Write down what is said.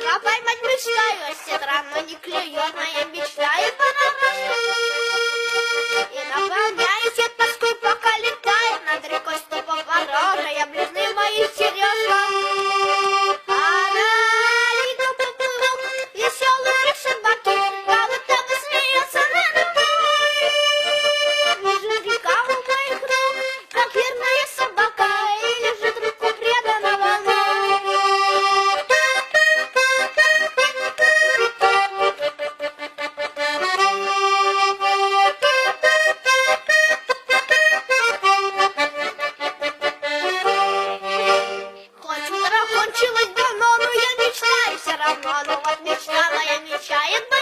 осетра поймать мечтаю, осетра, но не клюет моя мечта, и пора и наполняюсь я тоской, пока летает над рекой ступа порога, я бледны мои сережка. Она идет поплывок, веселый пришибаки, кого-то бы смеется надо мной. Лежит река у моих ног, как верная собака, и лежит руку преданного мной. Хоть утро кончилось давно, но я мечтаю все равно, но вот мечта моя мечтает.